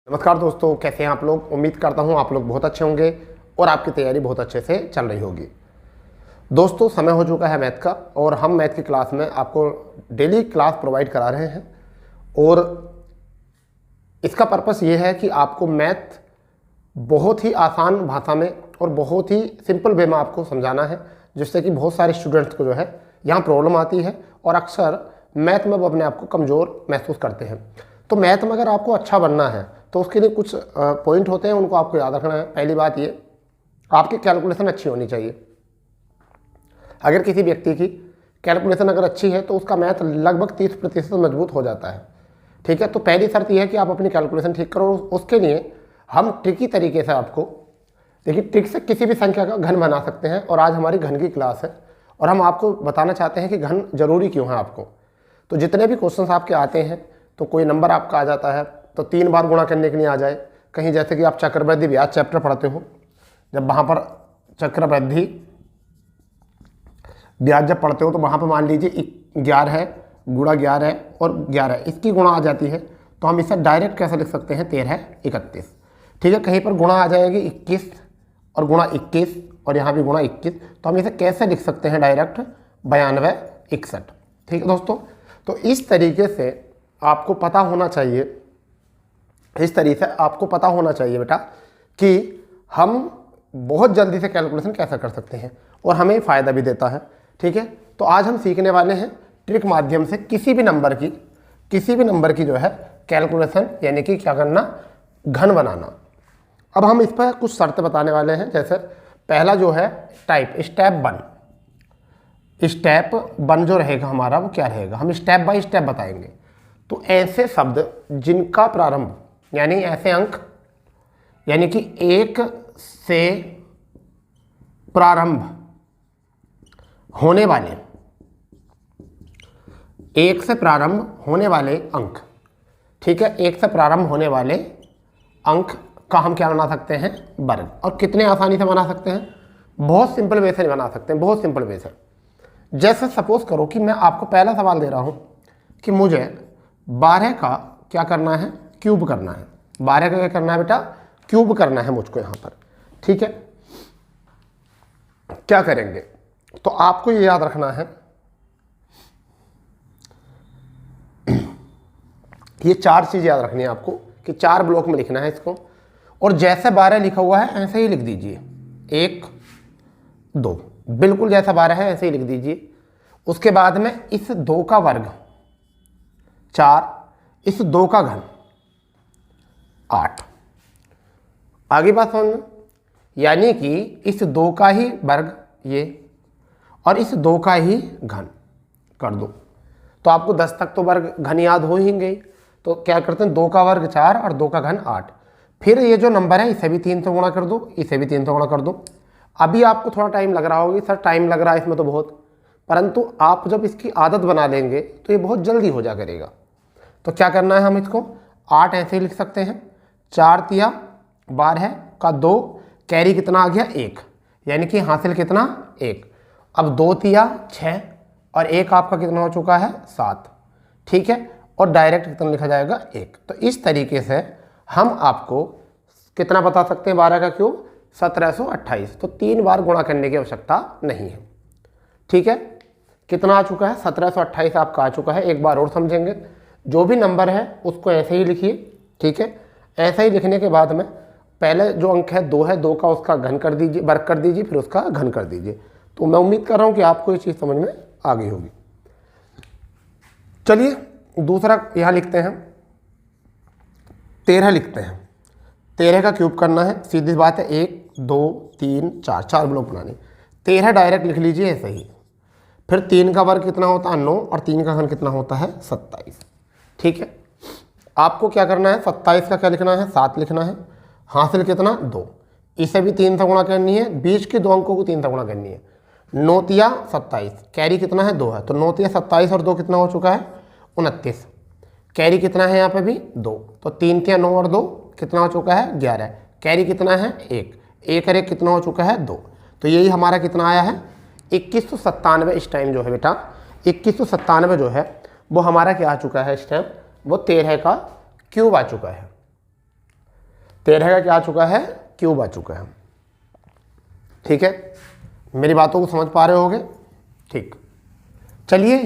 नमस्कार दोस्तों, कैसे हैं आप लोग। उम्मीद करता हूं आप लोग बहुत अच्छे होंगे और आपकी तैयारी बहुत अच्छे से चल रही होगी। दोस्तों, समय हो चुका है मैथ का और हम मैथ की क्लास में आपको डेली क्लास प्रोवाइड करा रहे हैं और इसका पर्पस ये है कि आपको मैथ बहुत ही आसान भाषा में और बहुत ही सिंपल वे में आपको समझाना है, जिससे कि बहुत सारे स्टूडेंट्स को जो है यहाँ प्रॉब्लम आती है और अक्सर मैथ में वो अपने आप को कमज़ोर महसूस करते हैं। तो मैथ में अगर आपको अच्छा बनना है तो उसके लिए कुछ पॉइंट होते हैं, उनको आपको याद रखना है। पहली बात ये, आपकी कैलकुलेशन अच्छी होनी चाहिए। अगर किसी व्यक्ति की कैलकुलेशन अगर अच्छी है तो उसका मैथ लगभग 30% मजबूत हो जाता है। ठीक है, तो पहली शर्त यह है कि आप अपनी कैलकुलेशन ठीक करो। उसके लिए हम ट्रिकी तरीके से आपको, देखिए, ट्रिक से किसी भी संख्या का घन बना सकते हैं और आज हमारी घन की क्लास है और हम आपको बताना चाहते हैं कि घन जरूरी क्यों है आपको। तो जितने भी क्वेश्चंस आपके आते हैं, तो कोई नंबर आपका आ जाता है तो 3 बार गुणा करने के लिए आ जाए। कहीं जैसे कि आप चक्रवृद्धि ब्याज चैप्टर पढ़ते हो, जब वहाँ पर चक्रवृद्धि ब्याज जब पढ़ते हो तो वहाँ पर मान लीजिए 11 है, गुणा 11 है और 11 इसकी गुणा आ जाती है, तो हम इसे डायरेक्ट कैसे लिख सकते हैं, 13 31। ठीक है, कहीं पर गुणा आ जाएगी 21 और गुणा 21 और यहाँ भी गुणा 21, तो हम इसे कैसे लिख सकते हैं डायरेक्ट 92 61। ठीक है दोस्तों, तो इस तरीके से आपको पता होना चाहिए, इस तरीके से आपको पता होना चाहिए बेटा कि हम बहुत जल्दी से कैलकुलेशन कैसे कर सकते हैं और हमें फ़ायदा भी देता है। ठीक है, तो आज हम सीखने वाले हैं ट्रिक माध्यम से किसी भी नंबर की जो है कैलकुलेशन, यानी कि क्या करना, घन बनाना। अब हम इस पर कुछ शर्तें बताने वाले हैं। जैसे पहला जो है स्टेप वन जो रहेगा हमारा, वो क्या रहेगा, हम स्टेप बाय स्टेप बताएंगे। तो ऐसे शब्द जिनका प्रारंभ, यानी ऐसे अंक, यानी कि 1 से प्रारंभ होने वाले अंक, ठीक है, 1 से प्रारंभ होने वाले अंक का हम क्या बना सकते हैं, वर्ग। और कितने आसानी से बना सकते हैं, बहुत सिंपल वे से बना सकते हैं, बहुत सिंपल वे से। जैसे सपोज करो कि मैं आपको पहला सवाल दे रहा हूं कि मुझे 12 का क्या करना है, क्यूब करना है। 12 का क्या करना है बेटा, क्यूब करना है मुझको यहाँ पर। ठीक है, क्या करेंगे, तो आपको ये याद रखना है, ये 4 चीज़ याद रखनी है आपको कि 4 ब्लॉक में लिखना है इसको। और जैसे 12 लिखा हुआ है ऐसे ही लिख दीजिए, 1 2, बिल्कुल जैसा 12 है ऐसे ही लिख दीजिए। उसके बाद में इस 2 का वर्ग 4, इस 2 का घन 8। आगे बात समझ में, यानी कि इस 2 का ही वर्ग ये और इस 2 का ही घन कर दो, तो आपको 10 तक तो वर्ग घन याद हो ही गई। तो क्या करते हैं, 2 का वर्ग 4 और 2 का घन 8। फिर ये जो नंबर है इसे भी 3 से गुणा कर दो, इसे भी 3 से गुणा कर दो। अभी आपको थोड़ा टाइम लग रहा होगा, सर टाइम लग रहा है इसमें तो बहुत, परंतु आप जब इसकी आदत बना लेंगे तो ये बहुत जल्दी हो जा करेगा। तो क्या करना है, हम इसको 8 ऐसे ही लिख सकते हैं, 4 तिया 12 का 2, कैरी कितना आ गया 1, यानी कि हासिल कितना 1। अब 2 तिया 6 और 1 आपका कितना हो चुका है 7। ठीक है, और डायरेक्ट कितना लिखा जाएगा 1। तो इस तरीके से हम आपको कितना बता सकते हैं, 12 का क्यूब 1728। तो 3 बार गुणा करने की आवश्यकता नहीं है। ठीक है, कितना आ चुका है, 1728 आपका आ चुका है। एक बार और समझेंगे, जो भी नंबर है उसको ऐसे ही लिखिए। ठीक है, ऐसे ही लिखने के बाद में पहले जो अंक है 2 है, 2 का उसका घन कर दीजिए, वर्ग कर दीजिए, फिर उसका घन कर दीजिए। तो मैं उम्मीद कर रहा हूँ कि आपको ये चीज़ समझ में आ गई होगी। चलिए दूसरा यहाँ लिखते हैं, 13 लिखते हैं। 13 का क्यूब करना है, सीधी बात है, 1 2 3 4, 4 ब्लॉक बनाने। 13 डायरेक्ट लिख लीजिए ऐसे ही। फिर 3 का वर्ग कितना होता है 9 और 3 का घन कितना होता है 27। ठीक है, आपको क्या करना है, 27 का क्या लिखना है, 7 लिखना है। हासिल कितना 2, इसे भी 3 से गुणा करनी है, बीच के 2 अंकों को 3 से गुणा करनी है। 9 तिया 27, कैरी कितना है 2 है, तो 9 तिया 27 और 2 कितना हो चुका है 29। कैरी कितना है यहाँ पे भी 2, तो 3 तिया 9 और 2 कितना हो चुका है 11। कैरी कितना है 1, 1 और 1 कितना हो चुका है 2। तो यही हमारा कितना आया है 2197। इस टाइम जो है बेटा 2197 जो है वो हमारा क्या आ चुका है इस टाइम, वो 13 का क्यूब आ चुका है। 13 का क्या आ चुका है, क्यूब आ चुका है। ठीक है, मेरी बातों को समझ पा रहे होगे। ठीक, चलिए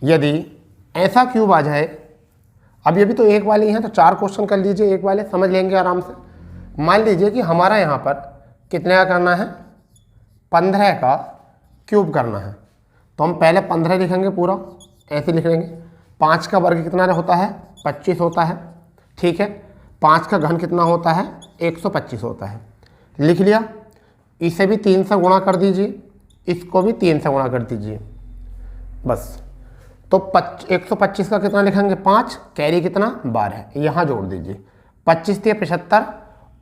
यदि ऐसा क्यूब आ जाए, अब ये भी तो एक वाली है तो 4 क्वेश्चन कर लीजिए, एक वाले समझ लेंगे आराम से। मान लीजिए कि हमारा यहाँ पर कितने का करना है, 15 का क्यूब करना है, तो हम पहले 15 लिखेंगे पूरा, ऐसे लिख लेंगे। 5 का वर्ग कितना होता है, 25 होता है। ठीक है, 5 का घन कितना होता है, 125 होता है। लिख लिया। इसे भी 3 से गुणा कर दीजिए, इसको भी 3 से गुणा कर दीजिए, बस। तो 125 का कितना लिखेंगे, 5, कैरी कितना 12, यहाँ जोड़ दीजिए। 25 × 75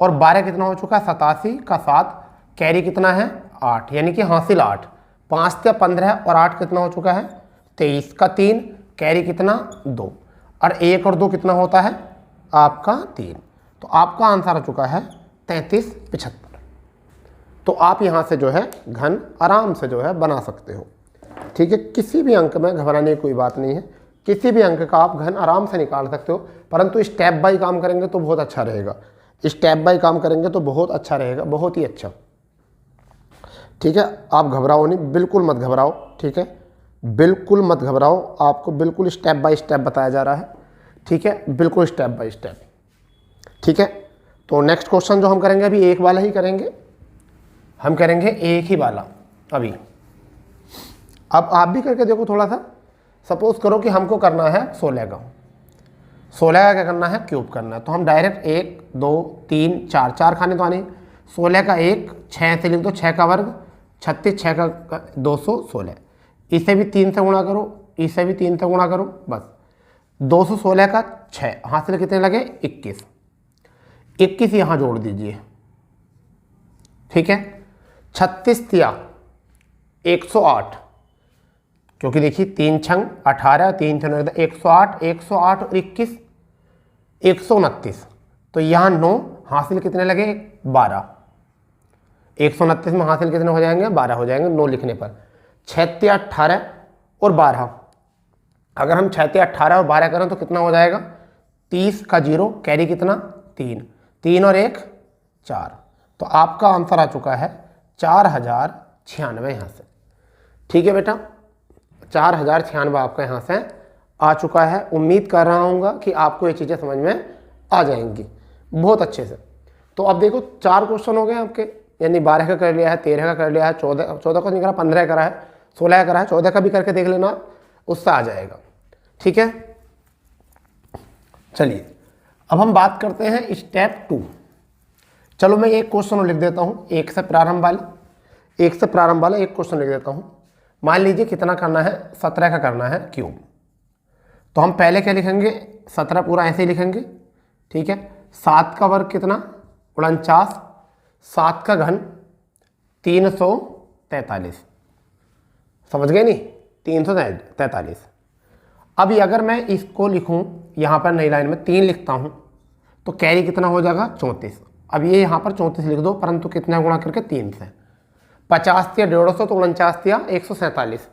और 12 कितना हो चुका है, 87 का 7, कैरी कितना है 8, यानी कि हासिल 8। 5 × 15 और 8 कितना हो चुका है, 23 का 3, कैरी कितना 2, और 1 और 2 कितना होता है आपका 3। तो आपका आंसर आ चुका है 33 75। तो आप यहाँ से जो है घन आराम से जो है बना सकते हो। ठीक है, किसी भी अंक में घबराने की कोई बात नहीं है, किसी भी अंक का आप घन आराम से निकाल सकते हो, परंतु स्टेप बाय काम करेंगे तो बहुत अच्छा रहेगा। स्टेप बाय काम करेंगे तो बहुत अच्छा रहेगा, बहुत ही अच्छा। ठीक है, आप घबराओ नहीं, बिल्कुल मत घबराओ। ठीक है, बिल्कुल मत घबराओ, आपको बिल्कुल स्टेप बाय स्टेप बताया जा रहा है। ठीक है, बिल्कुल स्टेप बाय स्टेप। ठीक है, तो नेक्स्ट क्वेश्चन जो हम करेंगे अभी एक वाला ही करेंगे, हम करेंगे एक ही वाला अभी। अब आप भी करके देखो थोड़ा सा। सपोज करो कि हमको करना है 16 का, 16 का क्या करना है, क्यूब करना है। तो हम डायरेक्ट 1 2 3 4 4 खाने तो आने, 16 का 1, 6 से लिख दो, 6 का वर्ग 36, 6 का 216। इसे भी 3 से गुणा करो, इसे भी 3 से गुणा करो, बस। 216 का 6, हाथ से कितने लगे 21, 21 यहाँ जोड़ दीजिए। ठीक है, 36 × 108, क्योंकि देखिए 3 छंग 18, 3 छंग 108, 108 और 21 129। तो यहाँ 9 हासिल कितने लगे 12, 129 में हासिल कितने हो जाएंगे 12 हो जाएंगे 9 लिखने पर। 6 × 18 और 12, अगर हम 6 × 18 और 12 करें तो कितना हो जाएगा, 30 का 0, कैरी कितना 3, 3 और 1 4। तो आपका आंसर आ चुका है 4096 यहाँ से। ठीक है बेटा, 4096 आपका यहाँ से आ चुका है। उम्मीद कर रहा हूँ कि आपको ये चीज़ें समझ में आ जाएंगी बहुत अच्छे से। तो अब देखो 4 क्वेश्चन हो गए आपके, यानी 12 का कर लिया है, 13 का कर लिया है, 14 को नहीं करा, 15 करा है, 16 करा है, 14 का भी करके देख लेना, उससे आ जाएगा। ठीक है, चलिए अब हम बात करते हैं स्टेप 2। चलो मैं एक क्वेश्चन लिख देता हूँ, एक से प्रारंभ वाला एक क्वेश्चन लिख देता हूँ। मान लीजिए कितना करना है, 17 का करना है क्यूब। तो हम पहले क्या लिखेंगे, 17 पूरा ऐसे ही लिखेंगे। ठीक है, 7 का वर्ग कितना 49, 7 का घन 343, समझ गए नहीं, 343। अभी अगर मैं इसको लिखूं यहाँ पर नई लाइन में 3 लिखता हूँ तो कैरी कितना हो जाएगा 34। अब ये यहाँ पर 34 लिख दो, परंतु कितना गुणा करके 3 से। 50 × 150 तो 49 × 147,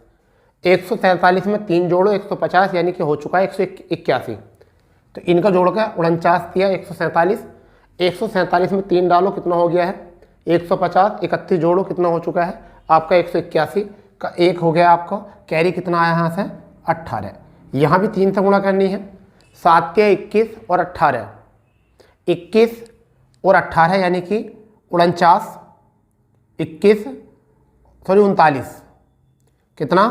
147 में 3 जोड़ो 150, यानी कि हो चुका है 181। तो इनका जोड़ का 49 × 147, 147 में 3 डालो कितना हो गया है 150, 31 जोड़ो कितना हो चुका है आपका 181 का 1 हो गया आपका। कैरी कितना आया यहाँ से 18, यहाँ भी 3 से गुणा करनी है। 7 × 21 और 18, 21 और 18 यानी कि 49, 39 कितना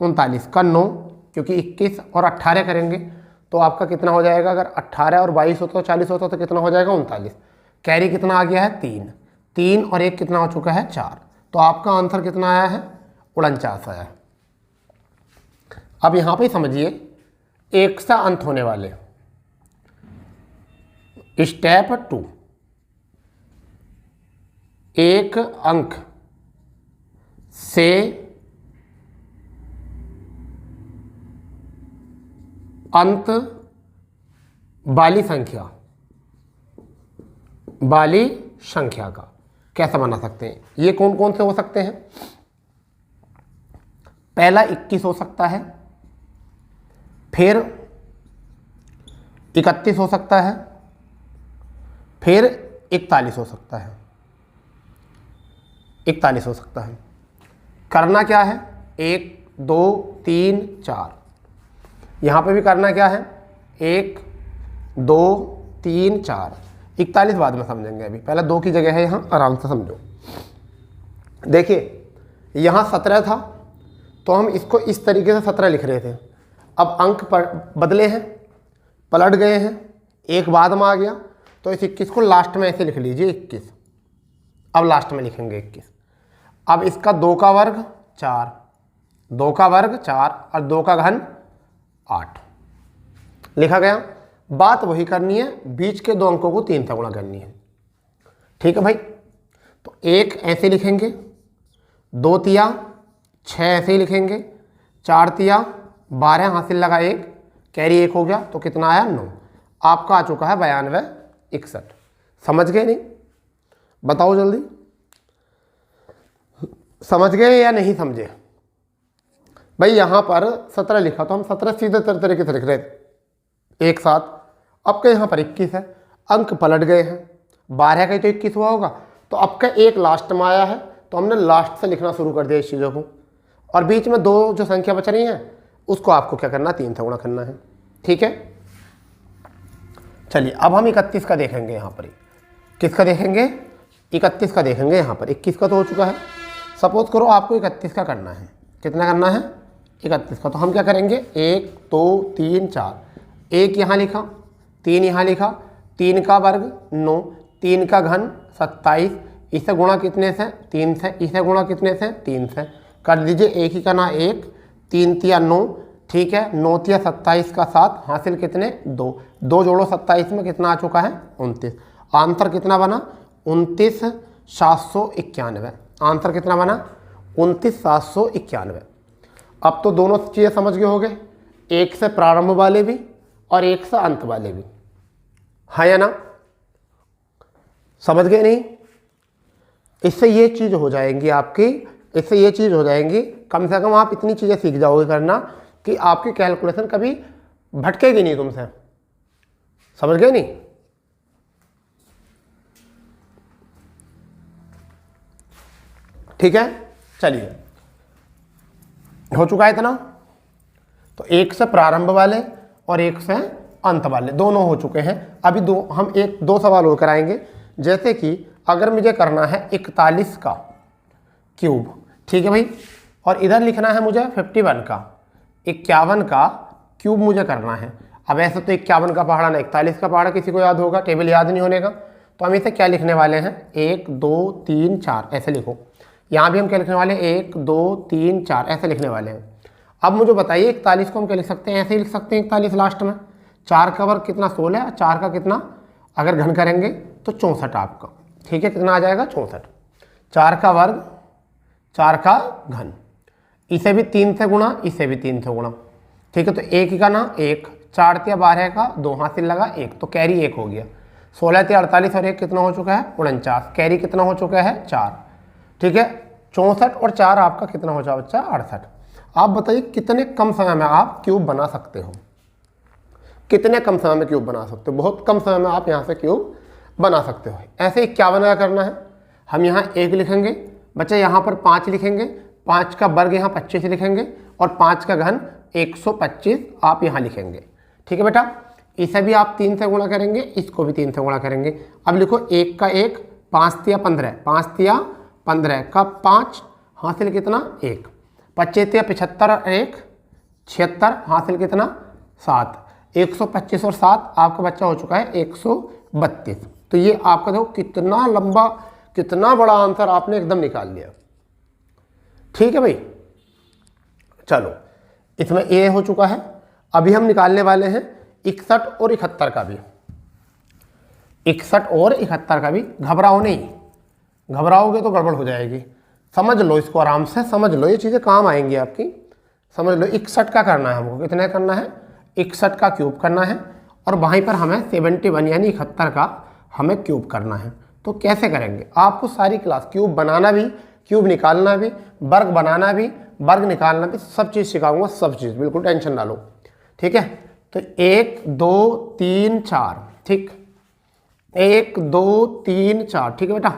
39 का 9, क्योंकि 21 और 18 करेंगे तो आपका कितना हो जाएगा, अगर 18 और 22 होता तो 40 होता तो कितना हो जाएगा 39। कैरी कितना आ गया है 3, 3 और 1 कितना हो चुका है 4। तो आपका आंसर कितना आया है 49 आया है। अब यहाँ पे समझिए एक सा अंत होने वाले स्टेप 2, एक अंक से अंत वाली संख्या का कैसे बना सकते हैं। ये कौन कौन से हो सकते हैं, पहला 21 हो सकता है, फिर 31 हो सकता है, फिर 41 हो सकता है, 41 हो सकता है। करना क्या है, 1 2 3 4, यहाँ पे भी करना क्या है, 1 2 3 4, 41 बाद में समझेंगे, अभी पहले 2 की जगह है यहाँ, आराम से समझो। देखिए यहाँ 17 था तो हम इसको इस तरीके से 17 लिख रहे थे। अब अंक बदले हैं, पलट गए हैं, एक बाद में आ गया, तो इस 21 को लास्ट में ऐसे लिख लीजिए 21। अब लास्ट में लिखेंगे 21। अब इसका 2 का वर्ग 4, 2 का वर्ग 4 और 2 का घन 8 लिखा गया। बात वही करनी है, बीच के 2 अंकों को 3 से गुणा करनी है। ठीक है भाई, तो 1 ऐसे लिखेंगे, 2 तिया 6 ऐसे ही लिखेंगे, 4 तिया 12, हासिल लगा 1, कैरी 1 हो गया, तो कितना आया 9। आपका आ चुका है 92 61। समझ गए नहीं, बताओ जल्दी, समझ गए या नहीं समझे भाई। यहाँ पर 17 लिखा तो हम 17 सीधे तरीके से लिख रहे थे एक साथ। अब का यहाँ पर 21 है, अंक पलट गए हैं, 12 का ही तो 21 हुआ होगा, तो अब का 1 लास्ट में आया है, तो हमने लास्ट से लिखना शुरू कर दिया इस चीज़ों को। और बीच में 2 जो संख्या बच रही हैं उसको आपको क्या करना, 3 से गुणा करना है। ठीक है, चलिए अब हम 31 का देखेंगे। यहाँ पर किसका देखेंगे, 31 का देखेंगे। यहाँ पर 21 का तो हो चुका है, सपोज करो आपको 31 का करना है। कितना करना है, 31 का। तो हम क्या करेंगे, 1 2 3 4, 1 यहाँ लिखा, 3 यहाँ लिखा, 3 का वर्ग 9, 3 का घन 27, इसे गुणा कितने से, 3 से, इसे गुणा कितने से, 3 से। कर दीजिए, 1 ही का ना 1, 3 तिया 9, ठीक है, 9 तिया 27 का 7, हासिल कितने 2, 2 जोड़ो 27 में कितना आ चुका है 29। आंसर कितना बना 29,791। आंसर कितना बना 29,791। अब तो दोनों चीज़ें समझ गए होंगे, एक से प्रारंभ वाले भी और एक से अंत वाले भी, है या ना, समझ गए नहीं। इससे ये चीज़ हो जाएंगी आपकी, इससे ये चीज़ हो जाएंगी, कम से कम आप इतनी चीज़ें सीख जाओगे करना कि आपकी कैलकुलेशन कभी भटकेगी नहीं तुमसे। समझ गए नहीं। ठीक है, चलिए हो चुका है इतना। तो एक से प्रारंभ वाले और एक से अंत वाले दोनों हो चुके हैं। अभी हम 2 सवाल और कराएंगे। जैसे कि अगर मुझे करना है 41 का क्यूब, ठीक है भाई, और इधर लिखना है मुझे 51 का, 51 का क्यूब मुझे करना है। अब ऐसे तो 51 का पहाड़ा ना 41 का पहाड़ा, किसी को याद होगा, टेबल याद नहीं होने का। तो हम इसे क्या लिखने वाले हैं, 1 2 3 4 ऐसे लिखो। यहाँ भी हम क्या लिखने वाले हैं, 1 2 3 4 ऐसे लिखने वाले हैं। अब मुझे बताइए 41 को हम क्या लिख सकते हैं, ऐसे ही लिख सकते हैं 41 लास्ट में। 4 का वर्ग कितना 16, 4 का कितना अगर घन करेंगे तो 64 आपका, ठीक है, कितना आ जाएगा 64। 4 का वर्ग 4 का घन, इसे भी 3 से गुणा, इसे भी 3 से गुणा, ठीक है। तो 1 का ना 1, 4 तिया 12 का 2, हासिल लगा 1, तो कैरी 1 हो गया। 16 तिया 48 और 1 कितना हो चुका है 49, कैरी कितना हो चुका है 4, ठीक है। 64 और 4 आपका कितना हो जाए बच्चा 68। आप बताइए कितने कम समय में आप क्यूब बना सकते हो, कितने कम समय में क्यूब बना सकते हो। बहुत कम समय में आप यहाँ से क्यूब बना सकते हो। ऐसे 51 का करना है, हम यहाँ 1 लिखेंगे बच्चा, यहाँ पर 5 लिखेंगे, 5 का वर्ग यहाँ 25 लिखेंगे और 5 का घन 125 आप यहाँ लिखेंगे, ठीक है बेटा। इसे भी आप 3 से गुणा करेंगे, इसको भी 3 से गुणा करेंगे। अब लिखो 1 का 1, 5 तिया 15, 5 तिया 15 का 5, हासिल कितना 1, 25 तिया 75 और 1 76, हासिल कितना 7, 125 और 7 आपका बच्चा हो चुका है 132। तो ये आपका देखो कितना लंबा, कितना बड़ा आंसर आपने एकदम निकाल लिया, ठीक है भाई। चलो इसमें ए हो चुका है। अभी हम निकालने वाले हैं 61 और 71 का भी, 61 और 71 का भी। घबराओ नहीं, घबराओगे तो गड़बड़ हो जाएगी। समझ लो इसको, आराम से समझ लो, ये चीज़ें काम आएंगी आपकी। समझ लो 61 का करना है हमको, कितने करना है 61 का क्यूब करना है, और वहीं पर हमें 71 यानी 71 का हमें क्यूब करना है। तो कैसे करेंगे, आपको सारी क्लास क्यूब बनाना भी, क्यूब निकालना भी, वर्ग बनाना भी, वर्ग निकालना भी, सब चीज़ सिखाऊंगा, सब चीज़, बिल्कुल टेंशन ना लो, ठीक है। तो 1 2 3 4, ठीक, 1 2 3 4, ठीक है बेटा।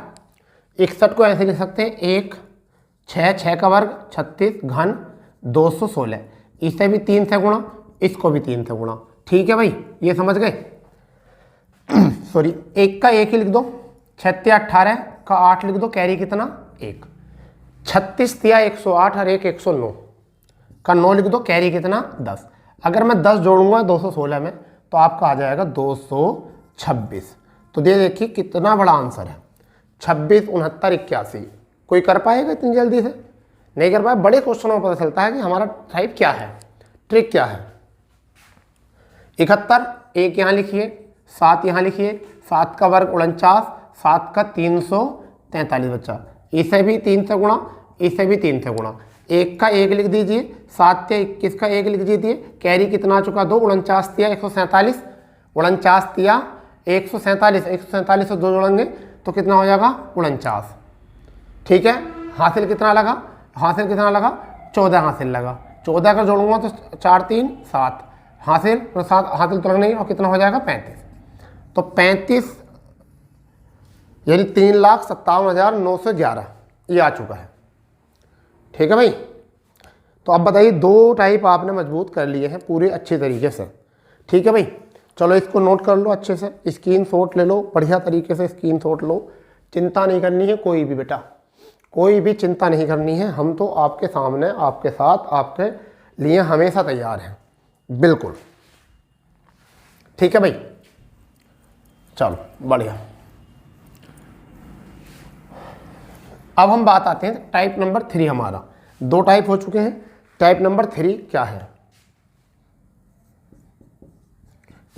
61 को ऐसे लिख सकते हैं 1 6 6 का वर्ग 36 घन 216, इसे भी 3 से गुणा, इसको भी 3 से गुणा, ठीक है भाई, ये समझ गए। सॉरी, 1 का 1 ही लिख दो, 6 18 का 8 लिख दो, कैरी कितना 1, 36 तिया 108 और 1 109 का 9 लिख दो, कैरी कितना 10। अगर मैं 10 जोड़ूंगा 216 में तो आपका आ जाएगा 226। तो ये देखिए कितना बड़ा आंसर है, 26 69 81। कोई कर पाएगा इतनी जल्दी से? नहीं कर पाए। बड़े क्वेश्चनों में पता चलता है कि हमारा टाइप क्या है, ट्रिक क्या है। 71, 1 यहाँ लिखिए, 7 यहाँ लिखिए, 7 का वर्ग 49, 7 का 343 बच्चा, इसे भी 3 से गुणा, इसे भी 3 से गुणा, 1 का 1 लिख दीजिए, 7 या 21 का 1 लिख दीजिए, कैरी कितना आ चुका 2, 49 तिया 147, 49 तिया 147, 147 से 2 जोड़ेंगे तो कितना हो जाएगा 49, ठीक है। हासिल कितना लगा, हासिल कितना लगा 14 हासिल लगा, 14 का जोड़ूंगा तो 4 3 7 हासिल, तो 7 हासिल तो लगना ही, और कितना हो जाएगा 35। तो 35 यानी 3,57,911 ये आ चुका है, ठीक है भाई। तो अब बताइए, 2 टाइप आपने मजबूत कर लिए हैं पूरे अच्छे तरीके से, ठीक है भाई। चलो इसको नोट कर लो अच्छे से, स्क्रीनशॉट ले लो, बढ़िया तरीके से स्क्रीनशॉट लो, चिंता नहीं करनी है कोई भी बेटा, कोई भी चिंता नहीं करनी है। हम तो आपके सामने, आपके साथ, आपके लिए हमेशा तैयार हैं, बिल्कुल, ठीक है भाई। चलो बढ़िया। अब हम बात आते हैं टाइप नंबर 3 हमारा। 2 टाइप हो चुके हैं, टाइप नंबर 3 क्या है,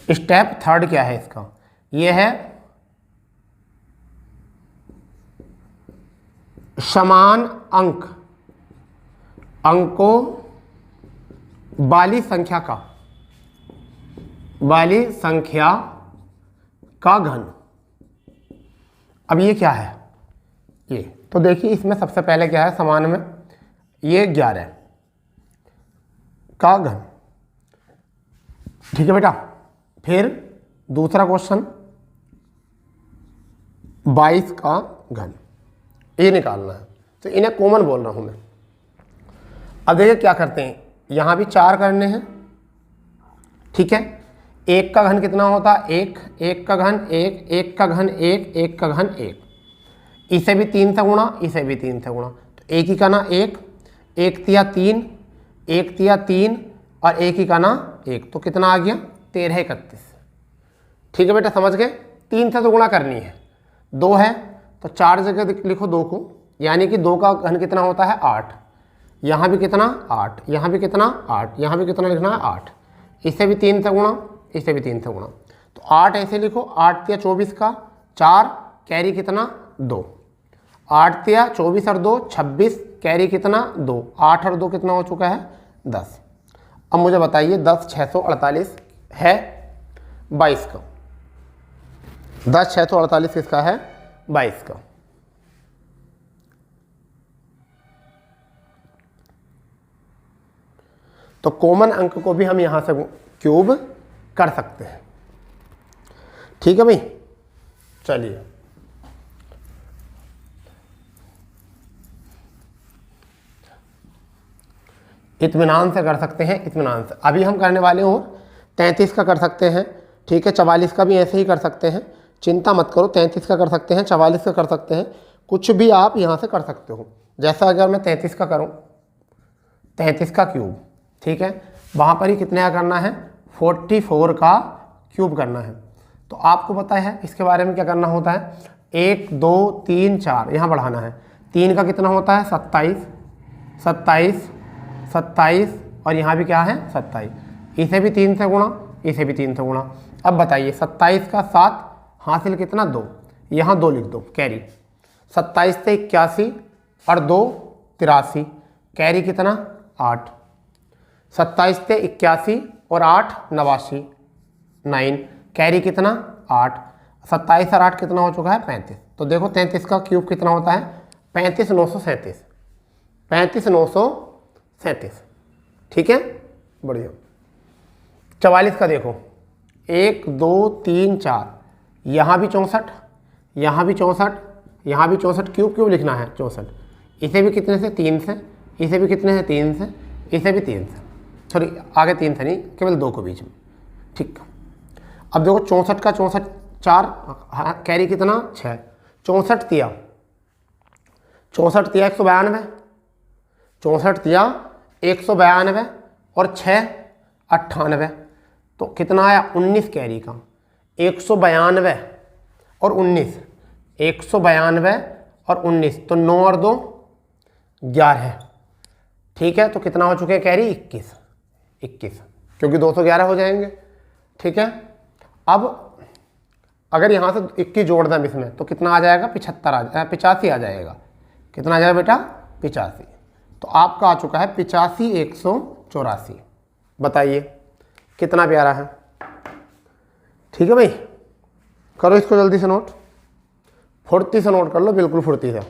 स्टेप 3 क्या है इसका, यह है समान अंकों वाली संख्या का घन। अब ये क्या है, ये तो देखिए, इसमें सबसे पहले क्या है, समान में ये 11 का घन, ठीक है बेटा। फिर दूसरा क्वेश्चन 22 का घन, ये निकालना है, तो इन्हें कॉमन बोल रहा हूं मैं। अब देखिए क्या करते हैं, यहां भी 4 करने हैं, ठीक है। 1 का घन कितना होता है 1, 1 का घन 1, 1 का घन 1, 1 का घन 1, इसे भी 3 से गुणा, इसे भी 3 से गुणा, तो 1 ही का ना 1, 1 तिया 3, 1 तिया 3 और 1 ही का ना 1, तो कितना आ गया 13 31, ठीक है बेटा, समझ गए। 3 से तो गुणा करनी है, 2 है तो 4 जगह लिखो 2 को, यानी कि 2 का घन कितना होता है 8, यहाँ भी कितना 8, यहाँ भी कितना 8, यहाँ भी कितना लिखना है 8, इसे भी 3 से गुणा, इसे भी 3 से गुणा, तो 8 ऐसे लिखो, 8 तिया 24 का 4, कैरी कितना 2, 8 तिया 24 और 2 26, कैरी कितना 2, 8 और 2 कितना हो चुका है 10। अब मुझे बताइए 10 648 है 22 का, 10 648 किसका है 22 का। तो कॉमन अंक को भी हम यहां से क्यूब कर सकते हैं, ठीक है भाई। चलिए इत्मीनान से कर सकते हैं, इत्मीनान से। अभी हम करने वाले हो 33 का कर सकते हैं, ठीक है। 44 का भी ऐसे ही कर सकते हैं, चिंता मत करो। 33 का कर सकते हैं, 44 का कर सकते हैं, कुछ भी आप यहाँ से कर सकते हो। जैसा अगर मैं 33 का करूँ, 33 का क्यूब, ठीक है, वहाँ पर ही कितने का करना है 44 का क्यूब करना है। तो आपको पता है इसके बारे में क्या करना होता है, 1 2 3 4 यहाँ बढ़ाना है, 3 का कितना होता है 27 27 27 और यहाँ भी क्या है 27, इसे भी 3 से गुणा, इसे भी 3 से गुणा। अब बताइए 27 का 7 हासिल कितना 2, यहाँ 2 लिख दो, कैरी 27 से 81 और 2 83, कैरी कितना 8, 27 से 81 और 8 89, 9, कैरी कितना 8, 27 और 8 कितना हो चुका है 35। तो देखो 33 का क्यूब कितना होता है 35 937, 35 937, ठीक है, बढ़िया। 44 का देखो 1 2 3 4, यहाँ भी 64, यहाँ भी 64, यहाँ भी 64, क्यूब क्यूब लिखना है 64। इसे भी कितने से? 3 से। इसे भी कितने से? 3 से। इसे भी 3 से, सॉरी आगे 3 से नहीं, केवल 2 को बीच में। ठीक, अब देखो 64 का 64 4, कैरी कितना? 6। 64 तिया 192, 64 तिया 192 और 6 98, तो कितना आया? 19 कैरी का। 192 और 19, 192 और 19, तो 9 और 2 11। ठीक है, तो कितना हो चुके हैं कैरी? 21, क्योंकि 211 हो जाएंगे। ठीक है, अब अगर यहाँ से 21 जोड़ दें इसमें तो कितना आ जाएगा? 85 आ जाएगा। कितना आ जाएगा बेटा? 85। तो आपका आ चुका है 85 184। बताइए कितना प्यारा है। ठीक है भाई, करो इसको जल्दी से नोट, फुर्ती से नोट कर लो, बिल्कुल फुर्ती से।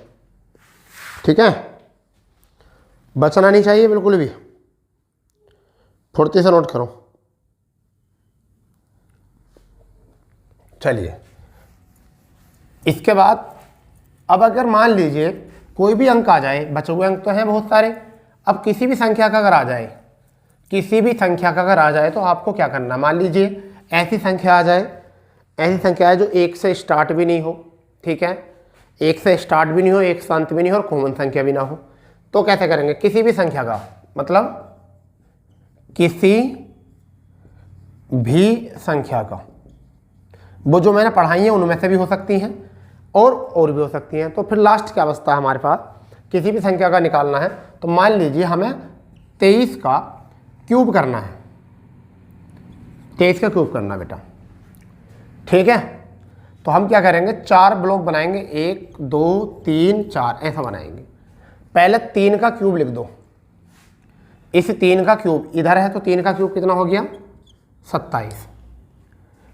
ठीक है, बचना नहीं चाहिए बिल्कुल भी, फुर्ती से नोट करो। चलिए, इसके बाद अब अगर मान लीजिए कोई भी अंक आ जाए, बचे हुए अंक तो हैं बहुत सारे, अब किसी भी संख्या का अगर आ जाए, किसी भी संख्या का अगर आ जाए तो आपको क्या करना? मान लीजिए ऐसी संख्या आ जाए, ऐसी संख्या है जो 1 से स्टार्ट भी नहीं हो। ठीक है, 1 से स्टार्ट भी नहीं हो, 1 से अंत भी नहीं हो और कॉमन संख्या भी ना हो, तो कैसे करेंगे? किसी भी संख्या का मतलब किसी भी संख्या का, वो जो मैंने पढ़ाई है उनमें से भी हो सकती हैं और भी हो सकती हैं। तो फिर लास्ट क्या बचता है हमारे पास? किसी भी संख्या का निकालना है, तो मान लीजिए हमें 23 का क्यूब करना है, 23 का क्यूब करना बेटा। ठीक है, तो हम क्या करेंगे? 4 ब्लॉक बनाएंगे, 1 2 3 4 ऐसा बनाएंगे। पहले 3 का क्यूब लिख दो। इस 3 का क्यूब इधर है तो 3 का क्यूब कितना हो गया? 27।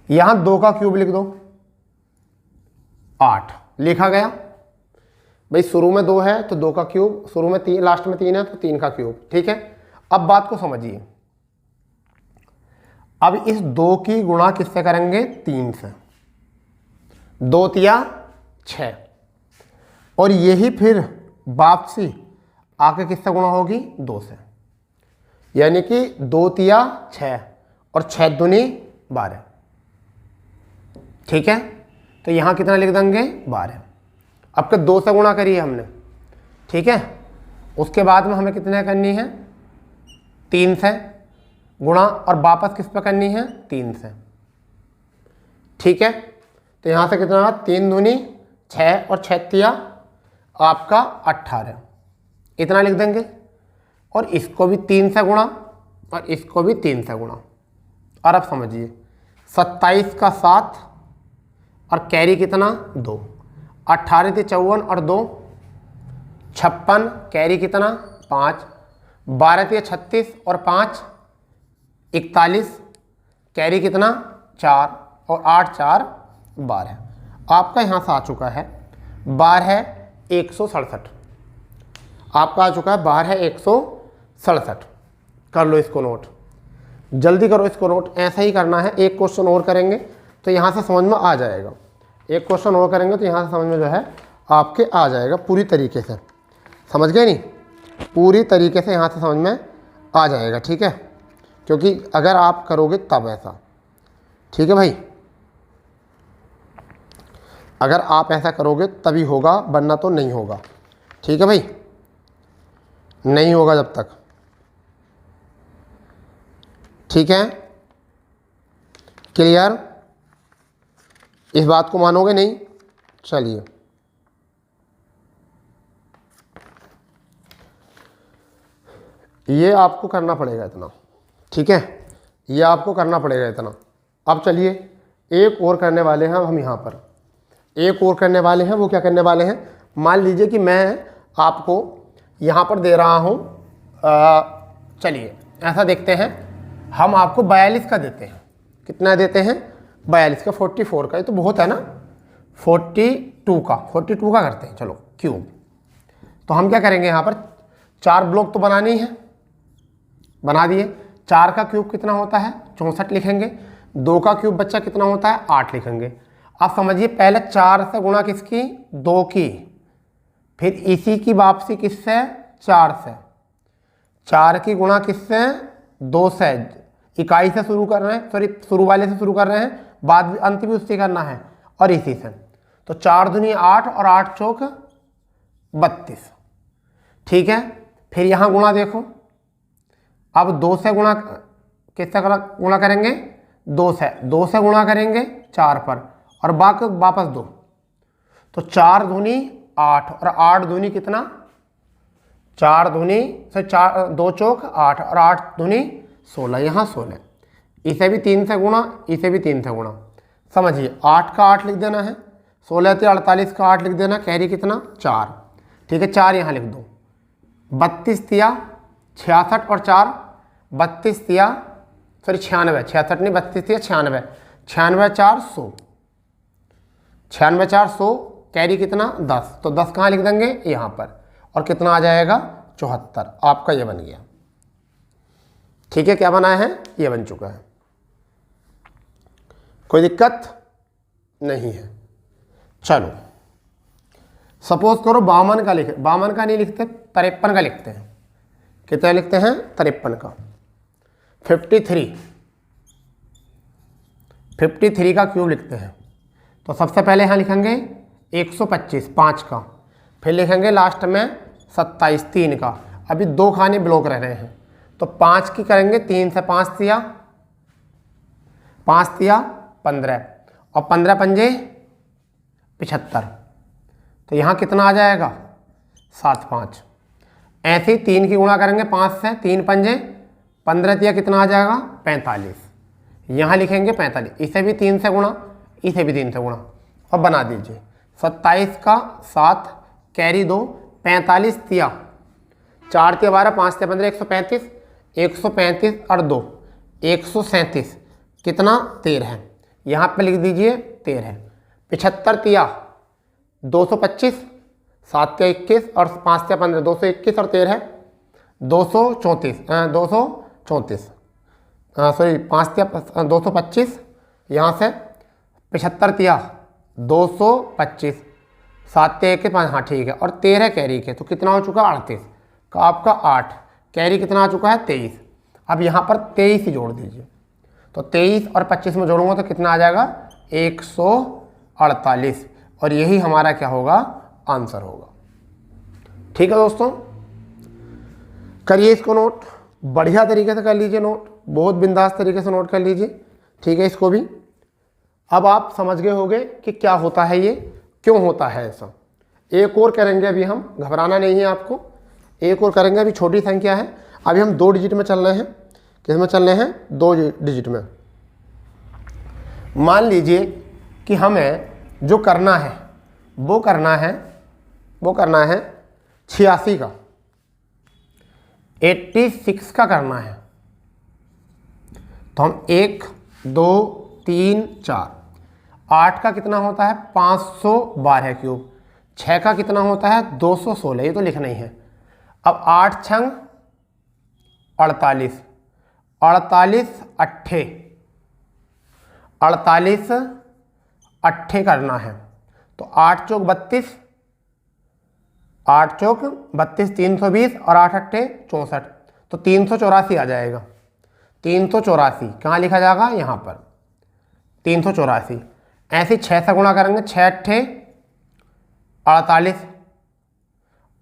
यहां 2 का क्यूब लिख दो, 8 लिखा गया। भाई शुरू में 2 है तो 2 का क्यूब, शुरू में 3, लास्ट में 3 है तो 3 का क्यूब। ठीक है, अब बात को समझिए। अब इस 2 की गुणा किससे करेंगे? 3 से। 2 तिया 6, और यही फिर वापसी आके किससे गुणा होगी? 2 से, यानी कि 2 तिया 6 और 6 दूनी 12। ठीक है, तो यहां कितना लिख देंगे? 12। अब के 2 से गुणा करिए हमने। ठीक है, उसके बाद में हमें कितने करनी है? 3 से गुणा, और वापस किस पे करनी है? 3 से। ठीक है, तो यहां से कितना? 3 दूनी 6 और 6 तिया आपका 18, इतना लिख देंगे। और इसको भी 3 से गुणा और इसको भी 3 से गुणा। और अब समझिए 27 का 7 और कैरी कितना? 2। 18 थे 54 और 2 56, कैरी कितना? 5। 12 थे 36 और 5 41, कैरी कितना? 4 और 8 4 12। आपका यहाँ से आ चुका है 12 167। आपका आ चुका है 12 167। कर लो इसको नोट, जल्दी करो इसको नोट। ऐसा ही करना है, एक क्वेश्चन और करेंगे तो यहाँ से समझ में आ जाएगा। एक क्वेश्चन और करेंगे तो यहाँ से समझ में जो है आपके आ जाएगा पूरी तरीके से। समझ गए नहीं? पूरी तरीके से यहाँ से समझ में आ जाएगा। ठीक है, क्योंकि अगर आप करोगे तब ऐसा। ठीक है भाई, अगर आप ऐसा करोगे तभी होगा, वरना तो नहीं होगा। ठीक है भाई, नहीं होगा जब तक। ठीक है, क्लियर? इस बात को मानोगे नहीं? चलिए, ये आपको करना पड़ेगा इतना। ठीक है, ये आपको करना पड़ेगा इतना। अब चलिए एक और करने वाले हैं हम यहाँ पर, एक और करने वाले हैं। वो क्या करने वाले हैं? मान लीजिए कि मैं आपको यहाँ पर दे रहा हूँ, चलिए ऐसा देखते हैं, हम आपको 42 का देते हैं। कितना देते हैं? 42 का, 44 का, ये तो बहुत है ना। 42 का करते हैं, चलो क्यूब। तो हम क्या करेंगे? यहाँ पर 4 ब्लॉक तो बनाने ही हैं, बना दिए। 4 का क्यूब कितना होता है? 64 लिखेंगे। 2 का क्यूब बच्चा कितना होता है? 8 लिखेंगे। अब समझिए पहले 4 से गुणा किसकी, 2 की, फिर इसी की वापसी किससे, 4 से, 4 की गुणा किससे, 2 से, इकाई से शुरू कर रहे हैं, सॉरी शुरू वाले से शुरू कर रहे हैं, बाद भी अंत भी उससे करना है, और इसी से। तो 4 दूनी 8 और 8 चौक 32। ठीक है, फिर यहाँ गुणा देखो, अब 2 से गुणा किससे गुणा करेंगे, 2 से गुणा करेंगे 4 पर, और वापस 2, तो 4 दूनी 8 और 8 दूनी कितना, 4 दूनी से 4, 2 चौक 8 और 8 दूनी 16, यहाँ 16, इसे भी 3 से गुणा, इसे भी 3 से गुणा। समझिए 8 का 8 लिख देना है, 16 से 48 का 8 लिख देना, कैरी कितना 4। ठीक है, 4 यहाँ लिख दो, 32 तिया 66 और 4 32 तिया, सॉरी 96, 66 नहीं 32 तिया 96, 96 4 100, 96 4 100, कैरी कितना 10, तो 10 कहाँ लिख देंगे यहाँ पर, और कितना आ जाएगा 74। आपका ये बन गया। ठीक है, क्या बना है, ये बन चुका है, कोई दिक्कत नहीं है। चलो सपोज करो 52 का लिखे, 52 का नहीं लिखते, 53 का लिखते हैं। कितना लिखते हैं, 53 का। 53 का क्यूब लिखते हैं, तो सबसे पहले यहाँ लिखेंगे 125 5 का, फिर लिखेंगे लास्ट में 27 3 का। अभी 2 खाने ब्लॉक रह रहे हैं, तो 5 की करेंगे, 3 से 5 तिया 15, और 15 पंजे 75, तो यहाँ कितना आ जाएगा 7 5। ऐसे ही 3 की गुणा करेंगे 5 से, 3 पंजे 15 तिया कितना आ जाएगा 45, यहाँ लिखेंगे 45, इसे भी 3 से गुणा, इसे भी 3 से गुणा, और बना दीजिए 27 का 7, कैरी 2, 45 तिया 4 तिया 12, 5 तिया 15, 135, 135 और 2 137, कितना 13, यहाँ पे लिख दीजिए 13। 75 तिया 225, 7 तिया 21 और 5 तिया 15, 221 और 13 234, सॉरी 5 तिया 225, यहाँ से 75 तिया 225, 7 तिया 21, 5, हाँ ठीक है, और 13 कैरी के, तो कितना हो चुका 38 का आपका 8, कैरी कितना आ चुका है 23। अब यहाँ पर 23 ही जोड़ दीजिए, तो 23 और 25 में जोड़ूंगा तो कितना आ जाएगा 148, और यही हमारा क्या होगा, आंसर होगा। ठीक है दोस्तों, करिए इसको नोट, बढ़िया तरीके से कर लीजिए नोट, बहुत बिंदास तरीके से नोट कर लीजिए। ठीक है, इसको भी अब आप समझ गए होंगे कि क्या होता है, ये क्यों होता है ऐसा। एक और करेंगे अभी हम, घबराना नहीं है आपको, एक और करेंगे। अभी छोटी संख्या है, अभी हम 2 डिजिट में चल रहे हैं। किस में चल रहे हैं, 2 डिजिट में। मान लीजिए कि हमें जो करना है वो करना है 86 का, 86 का करना है। तो हम 1 2 3 4, 8 का कितना होता है 512 क्यूब, 6 का कितना होता है 216, ये तो लिखना ही है। अब 8 छंग 48, 48 अट्ठे करना है, तो 8 चौक 32, 8 चौक 32, 320 और 8 अट्ठे 64, तो 384 आ जाएगा। 384 कहाँ लिखा जाएगा, यहाँ पर 384। ऐसे 6 से गुणा करेंगे, 6 अट्ठे 48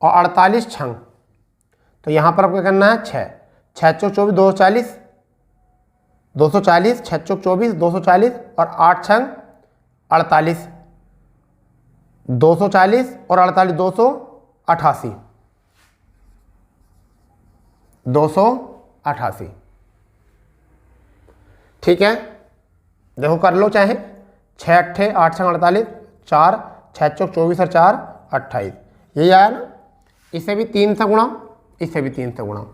और 48 छंग, तो यहाँ पर आपको क्या करना है 6 चौक 24 240, 6 चौक 24 240 और 8 छंग 48, 240 और 48 288। ठीक है, देखो कर लो चाहे, 6 अट्ठे 8 छंग 48, 4 6 चौक 24 और 4 28, यही आया ना। इसे भी 3 से गुणा, इसे भी 3 से गुणा।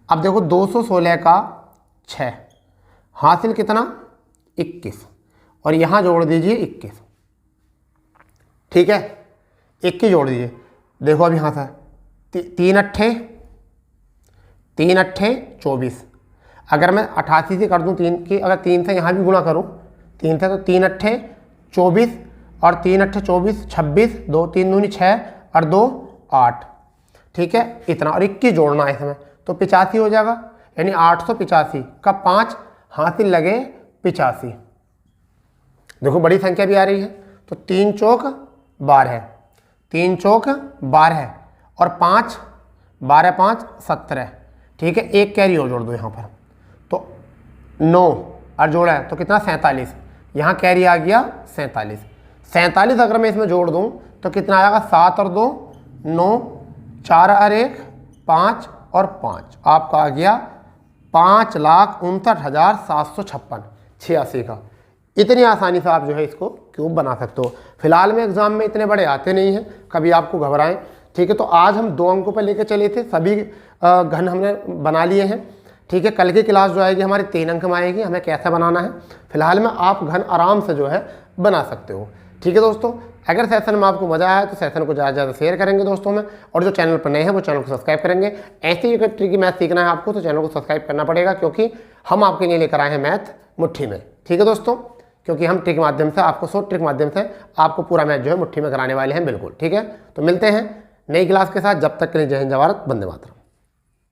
अब देखो 216 का 6 हासिल कितना 21, और यहाँ जोड़ दीजिए 21। ठीक है, 21 जोड़ दीजिए। देखो अब यहाँ से 3 अट्ठे 24, अगर मैं 88 से कर दूँ 3 की, अगर 3 से यहाँ भी गुणा करूँ 3 से, तो 3 अट्ठे 24 और 3 अट्ठे 24, 26, 2 3 दूनी 6 और 2 8, ठीक है इतना, और 21 जोड़ना है इसमें तो 85 हो जाएगा, यानी 885 का 5 हासिल लगे 85। देखो बड़ी संख्या भी आ रही है, तो 3 चौक 12, 3 चौक 12 और 5 12 5 17, ठीक है। एक कैरी और जोड़ दो यहाँ पर, तो 9 और जोड़ा है तो कितना 47, यहाँ कैरी आ गया 47। 47 अगर मैं इसमें जोड़ दूँ तो कितना आएगा 7 और 2 9, 4 और 1 5 और 5, आपका आ गया 5,59,756 86 का। इतनी आसानी से आप जो है इसको क्यूब बना सकते हो। फिलहाल में एग्जाम में इतने बड़े आते नहीं हैं, कभी आपको घबराएं, ठीक है। तो आज हम 2 अंकों पर लेके चले थे, सभी घन हमने बना लिए हैं, ठीक है। कल की क्लास जो आएगी हमारी 3 अंक में आएगी, हमें कैसे बनाना है। फिलहाल में आप घन आराम से जो है बना सकते हो, ठीक है दोस्तों। अगर सेशन में आपको मजा आया तो सेशन को ज़्यादा से ज़्यादा शेयर करेंगे दोस्तों में, और जो चैनल पर नए हैं वो चैनल को सब्सक्राइब करेंगे। ऐसे ही ट्रिकी मैथ सीखना है आपको तो चैनल को सब्सक्राइब करना पड़ेगा, क्योंकि हम आपके लिए लेकर आए हैं मैथ मुट्ठी में, ठीक है दोस्तों। क्योंकि हम ट्रिक माध्यम से आपको शॉर्ट ट्रिक माध्यम से आपको पूरा मैथ जो है मुट्ठी में कराने वाले हैं, बिल्कुल, ठीक है। तो मिलते हैं नई क्लास के साथ, जब तक के लिए जय हिंद जय भारत, वंदे मातरम।